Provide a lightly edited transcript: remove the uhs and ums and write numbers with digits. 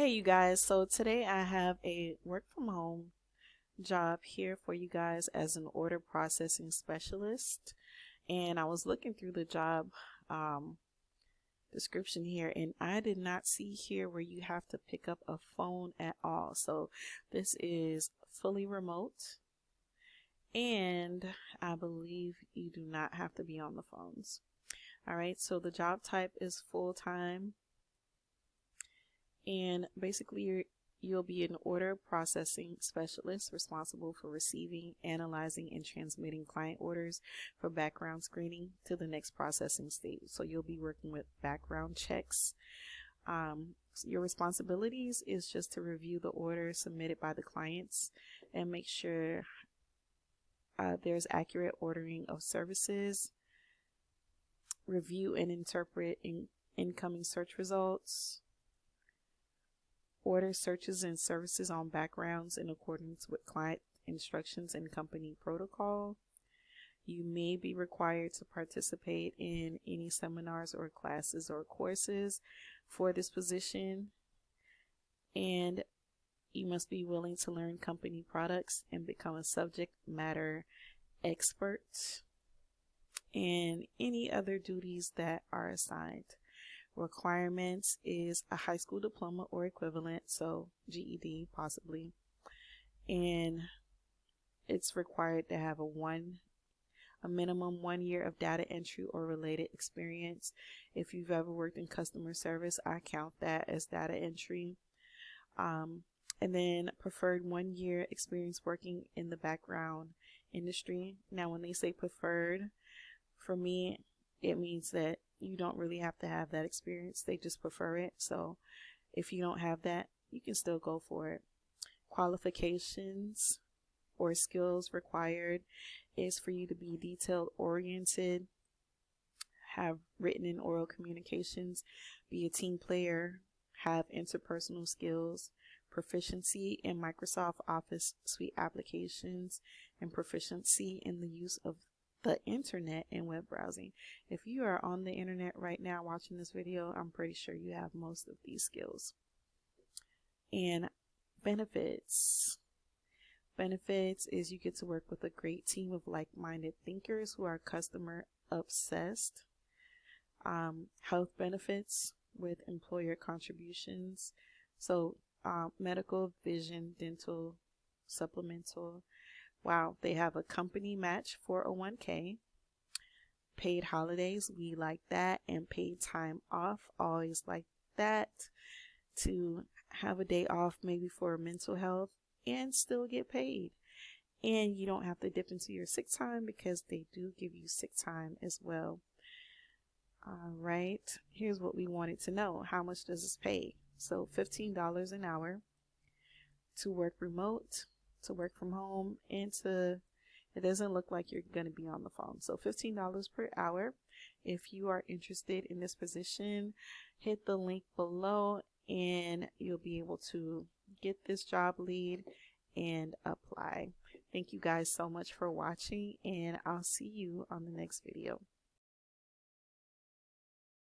Hey you guys, so today I have a work from home job here for you guys as an order processing specialist. And I was looking through the job description here, and I did not see here where you have to pick up a phone at all. So this is fully remote, and I believe you do not have to be on the phones. All right, so the job type is full-time, and basically you'll be an order processing specialist responsible for receiving, analyzing, and transmitting client orders for background screening to the next processing stage. So you'll be working with background checks. Your responsibilities is just to review the order submitted by the clients and make sure there's accurate ordering of services, review and interpret incoming search results, order searches and services on backgrounds in accordance with client instructions and company protocol. You may be required to participate in any seminars or classes or courses for this position, and you must be willing to learn company products and become a subject matter expert, and any other duties that are assigned. Requirements is a high school diploma or equivalent, so GED possibly, and it's required to have a minimum 1 year of data entry or related experience. If you've ever worked in customer service, I count that as data entry. And then preferred 1 year experience working in the background industry. Now, when they say preferred, for me, it means that you don't really have to have that experience. They just prefer it. So if you don't have that, you can still go for it. Qualifications or skills required is for you to be detail oriented, have written and oral communications, be a team player, have interpersonal skills, proficiency in Microsoft Office suite applications, and proficiency in the use of the internet and web browsing. If you are on the internet right now watching this video, I'm pretty sure you have most of these skills. And benefits. Benefits is you get to work with a great team of like-minded thinkers who are customer obsessed. Health benefits with employer contributions. So medical, vision, dental, supplemental. Wow, they have a company match 401k, paid holidays, we like that, and paid time off, always like that, to have a day off maybe for mental health and still get paid. And you don't have to dip into your sick time because they do give you sick time as well. All right, here's what we wanted to know. How much does this pay? So $15 an hour to work remote, to work from home, and it doesn't look like you're going to be on the phone. So $15 per hour. If you are interested in this position, hit the link below and you'll be able to get this job lead and apply. Thank you guys so much for watching, and I'll see you on the next video.